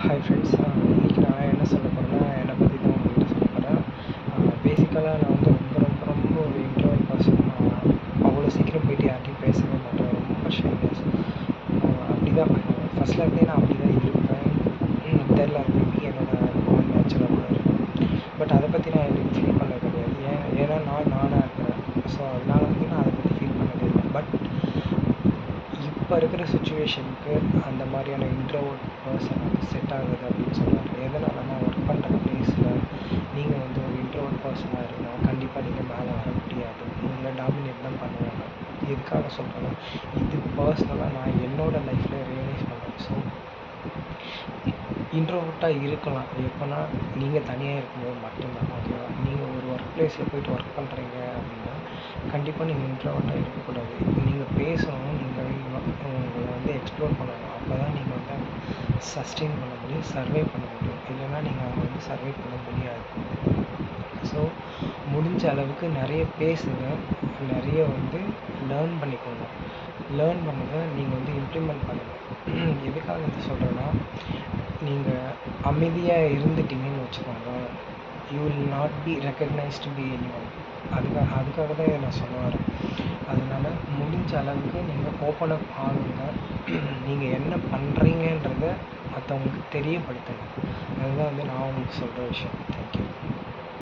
Hi friends, இன்றைக்கி நான் என்ன சொல்ல போகிறேன்னா, என்னை பற்றி தான் உங்கள்கிட்ட சொல்ல போகிறேன். பேசிக்கலாக நான் வந்து ரொம்ப ஒரு இன்ட்ரோவர்ட் பர்சன். அவ்வளோ சீக்கிரம் போய்ட்டு யார்கிட்டையும் பேசவே மாட்டேன். ரொம்ப ஷைனஸ். அப்படி தான் ஃபஸ்ட்டில் இருந்தே நான் அப்படி தான் இருப்பேன். தெரில, மேபி என்னோடய பான் நேச்சராக கூட இருக்கும். பட் அதை பற்றி நான் எனக்கு ஃபீல் பண்ண கிடையாது. ஏன்னா நானாக இருக்கிறேன். ஸோ அதனால வந்து நான் அதை பற்றி ஃபீல் பண்ணதே இல்லை. பட் இப்போ இருக்கிற சுச்சுவேஷனுக்கு அந்த மாதிரியான இன்ட்ரோவர்ட் பர்சன் வந்து செட் ஆகுது அப்படின்னு சொல்லுவார். எதனால நான் ஒர்க் பண்ணுற ப்ளேஸில் நீங்கள் வந்து ஒரு இன்ட்ரோவர்ட் பர்சனாக இருந்தால் கண்டிப்பாக நீங்கள் மேலே வர முடியாது. உங்களை டாமினேட் தான் பண்ணுவாங்க. எதுக்காக சொல்கிறேன்னா, இது பர்சனலாக நான் என்னோடய லைஃப்பில் ரியலைஸ் பண்ணேன். ஸோ இன்ட்ரோவர்ட்டாக இருக்கலாம் எப்போனா நீங்கள் தனியாக இருக்கும்போது மட்டும்தான். ஓகேவா? நீங்கள் ஒரு ஒர்க் ப்ளேஸில் போய்ட்டு ஒர்க் பண்ணுறீங்க அப்படின்னா கண்டிப்பாக நீங்கள் இன்ட்ரோவர்ட்டாக இருக்கக்கூடாது. நீங்கள் பேசணும், நீங்கள் உங்களை வந்து எக்ஸ்ப்ளோர் பண்ணணும். அப்போ தான் நீங்கள் வந்து சஸ்டெயின் பண்ண முடியும், சர்வை பண்ண முடியும். இல்லைன்னா நீங்கள் அங்கே வந்து சர்வை பண்ண முடியாது. ஸோ முடிஞ்ச அளவுக்கு நிறைய பேசுங்க, நிறைய வந்து லேர்ன் பண்ணிக்கோங்க. லேர்ன் பண்ணதை நீங்கள் வந்து இம்ப்ளிமெண்ட் பண்ணுங்கள். எதுக்காக இது சொல்கிறேன்னா, நீங்கள் அமைதியாக இருந்துட்டீங்கன்னு வச்சுக்கோங்க, you will not be recognised by anyone. அதுக்காக தான் இதை நான் சொல்ல வரேன். அதனால் முடிஞ்ச அளவுக்கு நீங்கள் ஓப்பன் அப் ஆகுங்க. நீங்கள் என்ன பண்ணுறீங்கன்றத மற்றவங்களுக்கு தெரியப்படுத்துங்க. அதுதான் வந்து நான் உங்களுக்கு சொல்கிற விஷயம். தேங்க்யூ.